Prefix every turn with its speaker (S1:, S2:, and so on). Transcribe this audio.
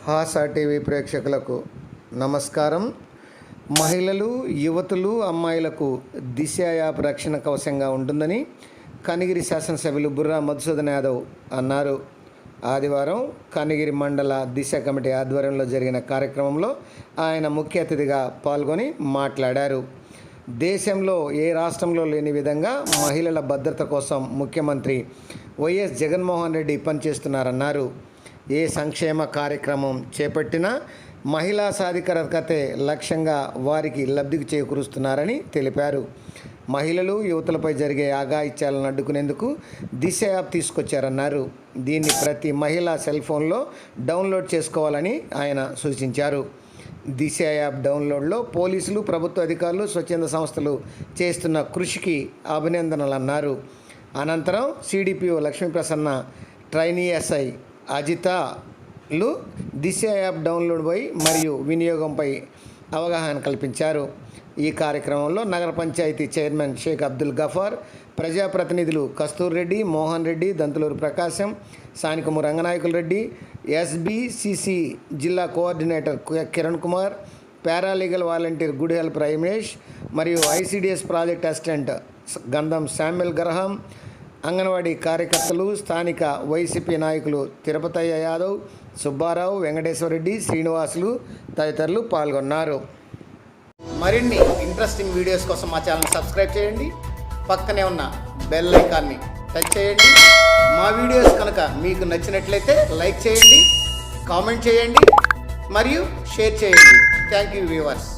S1: Hasa TV ప్రేక్షకులకు నమస్కారం. మహిళలు, యువతులు, అమ్మాయిలకు దిశ యాప్ రక్షణ కవచంగా ఉంటుందని కనిగిరి శాసనసభ్యులు బుర్రా మధుసూదన్ యాదవ్ అన్నారు. ఆదివారం కనిగిరి మండల దిశ కమిటీ ఆధ్వర్యంలో జరిగిన కార్యక్రమంలో ఆయన ముఖ్య అతిథిగా పాల్గొని మాట్లాడారు. దేశంలో ఏ రాష్ట్రంలో లేని విధంగా మహిళల భద్రత కోసం ముఖ్యమంత్రి వైఎస్ జగన్మోహన్ రెడ్డి పనిచేస్తున్నారన్నారు. ఏ సంక్షేమ కార్యక్రమం చేపట్టినా మహిళా సాధికారతే లక్ష్యంగా వారికి లబ్ధి చేకూరుస్తున్నారని తెలిపారు. మహిళలు, యువతులపై జరిగే అఘాయిత్యాలను అడ్డుకునేందుకు దిశ యాప్ తీసుకొచ్చారన్నారు. దీన్ని ప్రతి మహిళ సెల్ ఫోన్లో డౌన్లోడ్ చేసుకోవాలని ఆయన సూచించారు. దిశ యాప్ డౌన్లోడ్లో పోలీసులు, ప్రభుత్వ అధికారులు, స్వచ్ఛంద సంస్థలు చేస్తున్న కృషికి అభినందనలు అన్నారు. అనంతరం సిడిపిఓ లక్ష్మీప్రసన్న, ట్రైనీ ఎస్ఐ అజితలు దిశ యాప్ డౌన్లోడ్పై మరియు వినియోగంపై అవగాహన కల్పించారు. ఈ కార్యక్రమంలో నగర పంచాయతీ చైర్మన్ షేక్ అబ్దుల్ గఫార్, ప్రజాప్రతినిధులు కస్తూర్ రెడ్డి, మోహన్ రెడ్డి, దంతులూరు ప్రకాశం, సానికము రంగనాయకుల రెడ్డి, ఎస్బిసిసి జిల్లా coordinator Kiran Kumar, paralegal volunteer good help Ramesh మరియు ఐసిడిఎస్ ప్రాజెక్ట్ అసిస్టెంట్ గంధం శామ్యుల్ గ్రహం, అంగన్వాడీ కార్యకర్తలు, స్థానిక వైసీపీ నాయకులు తిరుపతయ్య యాదవ్, సుబ్బారావు, వెంకటేశ్వరరెడ్డి, శ్రీనివాసులు తదితరులు పాల్గొన్నారు. మరిన్ని ఇంట్రెస్టింగ్ వీడియోస్ కోసం మా ఛానల్ సబ్స్క్రైబ్ చేయండి. పక్కనే ఉన్న బెల్ ఐకాన్ని టచ్ చేయండి. మా వీడియోస్ కనుక మీకు నచ్చినట్లయితే లైక్ చేయండి, కామెంట్ చేయండి మరియు షేర్ చేయండి. Thank you viewers.